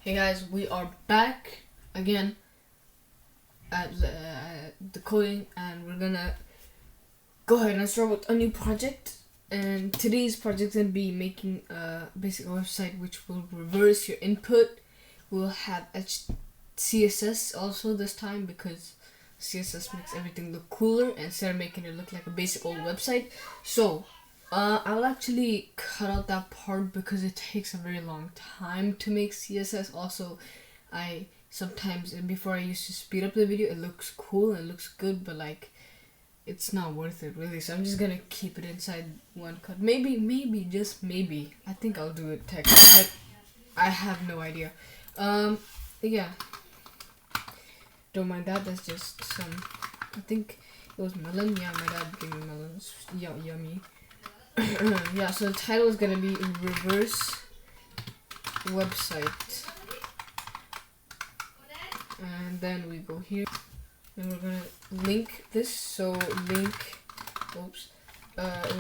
Hey guys, we are back again at the coding, and we're gonna go ahead and start with a new project. And today's project is gonna be making a basic website which will reverse your input. We'll have CSS also this time because CSS makes everything look cooler instead of making it look like a basic old website. So I'll actually cut out that part because it takes a very long time to make CSS. Also, I sometimes, before I used to speed up the video, it looks cool and it looks good, but like it's not worth it really. So I'm just gonna keep it inside one cut. Maybe just maybe. I think I'll do it text. I have no idea. Yeah. Don't mind that. That's just some. I think it was melon. Yeah, my dad gave me melons. Yeah, yummy. Yeah, so the title is gonna be reverse website, and then we go here and we're gonna link this. So link,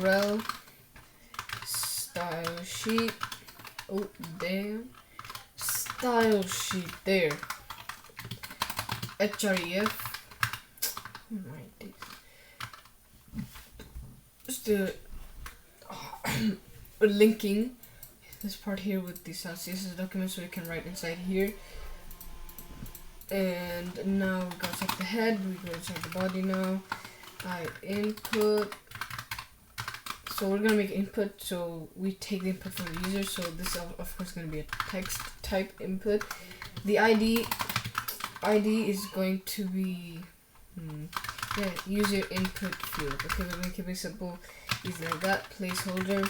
rel style sheet. Oh damn, style sheet there. href. Just the we're linking this part here with the CSS document so we can write inside here. And now we go inside the head, we go inside the body now. Input. So we're gonna make input, so we take the input from the user. So this is of course gonna be a text type input. The ID is going to be user input field. Okay, we're gonna keep it simple, easy like that. Placeholder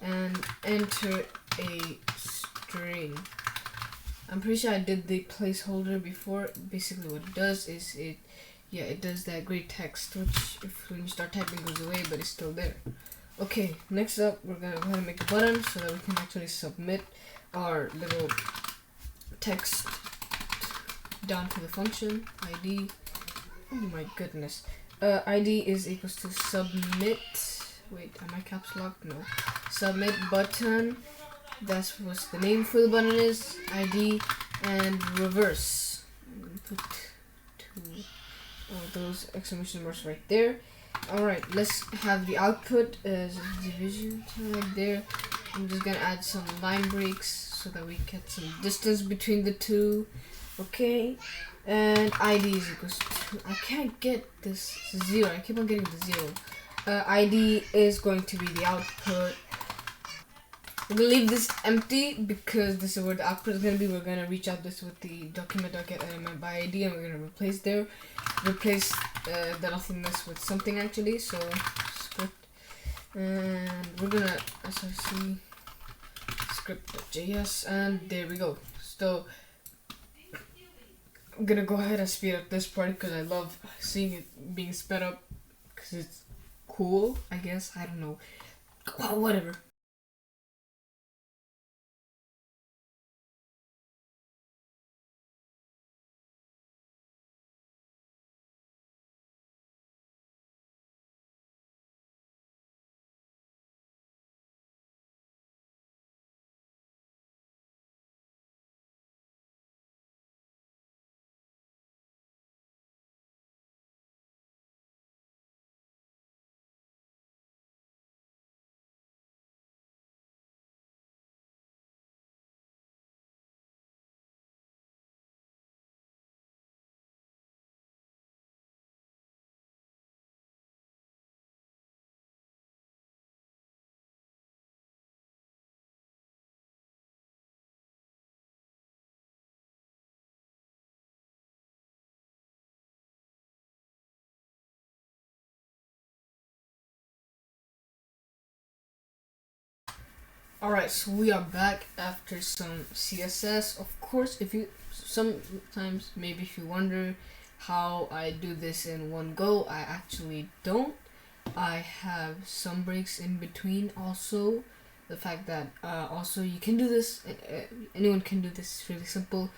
and enter a string. I'm pretty sure I did the placeholder before. Basically what it does is it does that gray text which when you start typing goes away, but it's still there. Okay, next up we're gonna go ahead and make a button so that we can actually submit our little text down to the function. ID, oh my goodness, ID is equals to submit. Wait, am I caps locked? No. Submit button. That's what the name for the button is. ID and reverse. Put those exclamation marks right there. Alright, let's have the output as a division right there. I'm just gonna add some line breaks so that we get some distance between the two. Okay, and ID is equals to, I can't get this 0. I keep on getting the 0. ID is going to be the output. We're gonna leave this empty because this is where the output is gonna be. We're gonna reach out this with the document.getElement by ID, and we're gonna replace the nothingness with something actually. So script, and we're gonna src script.js, and there we go. So I'm gonna go ahead and speed up this part because I love seeing it being sped up because it's cool, I guess. I don't know. Well, whatever. Alright, so we are back after some CSS. Of course, if you sometimes maybe if you wonder how I do this in one go, I actually don't. I have some breaks in between. Also, the fact that also you can do this, anyone can do this. It's really simple.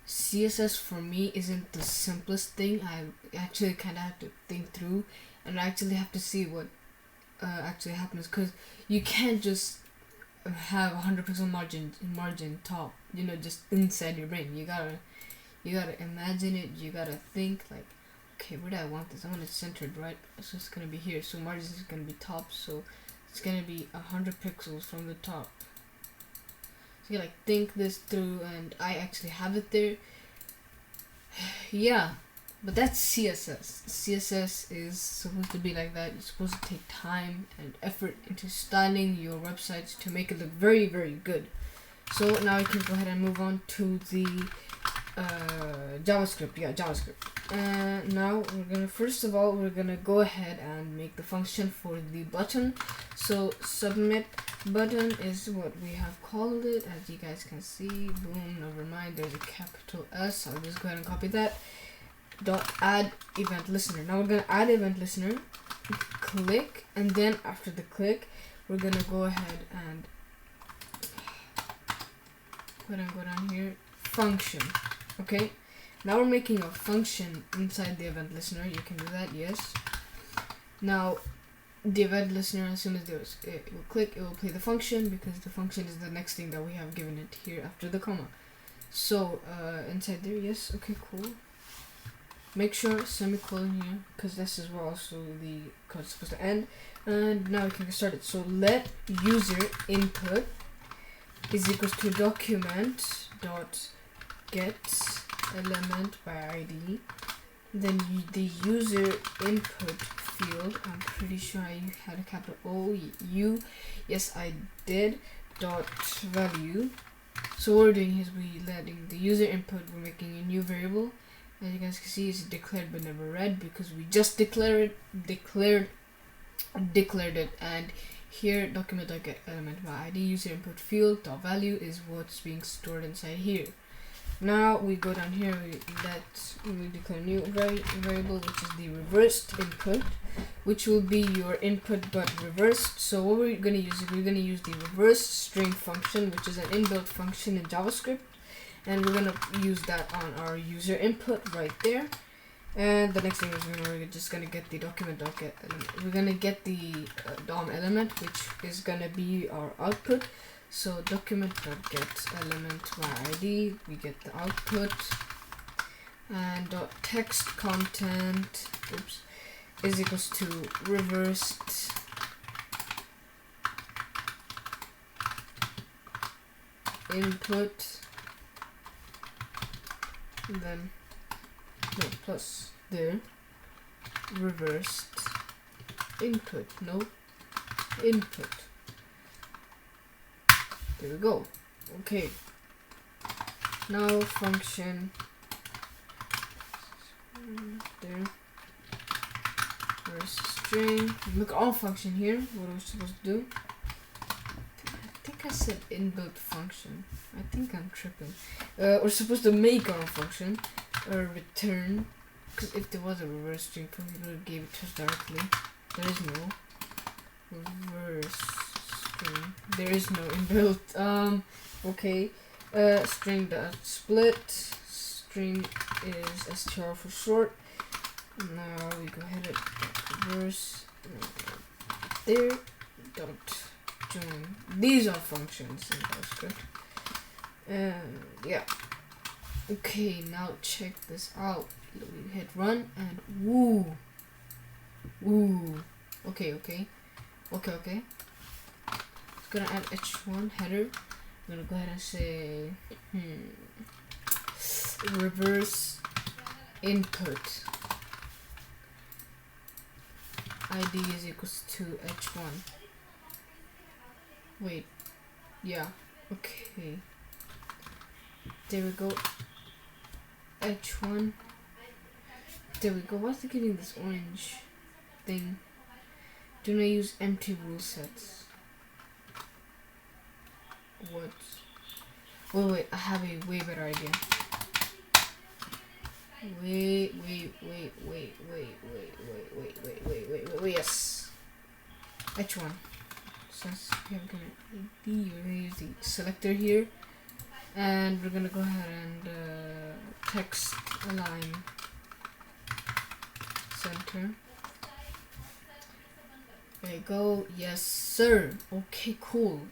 CSS for me isn't the simplest thing. I actually kind of have to think through and I actually have to see what actually happens, because you can't just have 100 pixel margin top, you know, just inside your brain. You gotta imagine it. You gotta think like, okay, where do I want this? I want it centered, right? So it's gonna be here. So margin is gonna be top. So it's gonna be 100 pixels from the top. So you gotta think this through, and I actually have it there. Yeah, but that's CSS. CSS is supposed to be like that. You're supposed to take time and effort into styling your websites to make it look very, very good. So now we can go ahead and move on to the JavaScript. Yeah, JavaScript. Now we're gonna go ahead and make the function for the button. So submit button is what we have called it, as you guys can see. Boom, never mind, there's a capital S. I'll just go ahead and copy that. Dot add event listener. Now we're gonna add event listener, click, and then after the click we're gonna go ahead and go down here, function. Okay, now we're making a function inside the event listener. You can do that, yes. Now the event listener, as soon as it will click, it will play the function, because the function is the next thing that we have given it here after the comma. So inside there, yes, okay, cool. Make sure semicolon here, because this is where also the code is supposed to end. And now we can get started. So let user input is equals to document dot get element by ID. Then the user input field, I'm pretty sure I had a capital O U, yes I did, dot value. So what we're doing is we letting the user input, we're making a new variable. As you guys can see, it's declared but never read, because we just declared it. And here document.getElement by ID, user input field dot value is what's being stored inside here. Now we go down here, we declare a new variable, which is the reversed input, which will be your input but reversed. So what we're gonna use is we're gonna use the reverse string function, which is an inbuilt function in JavaScript, and we're gonna use that on our user input right there. And the next thing is we're just gonna get the document.get element. We're gonna get the DOM element, which is gonna be our output. So document.get element by ID, we get the output, and dot text content is equals to reversed input, then no plus the reversed input, no input. There we go. Okay, now function there, where's string, look, all function here. What are we supposed to do? I think I said inbuilt function. I think I'm tripping. We're supposed to make our function return, because if there was a reverse string, probably would have gave it to us directly. There is no reverse string. There is no inbuilt. Okay. String dot split. String is str for short. Now we go ahead and reverse there. Dot join. These are functions in JavaScript. And yeah. Okay, now check this out. We hit run and woo. Okay. It's gonna add h1 header. I'm gonna go ahead and say reverse input ID is equals to h1. Wait, yeah, okay. There we go. h1. There we go. What's it giving this orange thing? Do not use empty rule sets. What? Wait, I have a way better idea. Wait, yes. H1. Since we're gonna use the selector here, and we're gonna go ahead and text align center. There you go. Yes, sir. Okay, cool.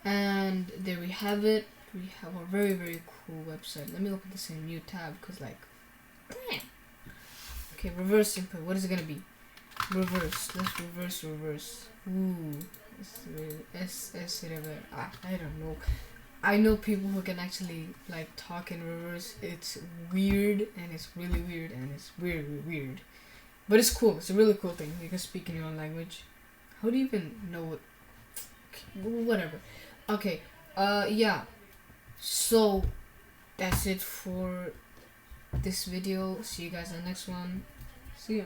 And there we have it. We have a very, very cool website. Let me open this in a new tab because, like, damn. Okay, reverse input. What is it gonna be? Reverse. Let's reverse. Ooh, I don't know. I know people who can actually like talk in reverse. It's weird and it's really weird and it's weird. But it's cool. It's a really cool thing. You can speak in your own language. How do you even know what? Whatever. Okay. Yeah. So that's it for this video. See you guys in the next one. See ya.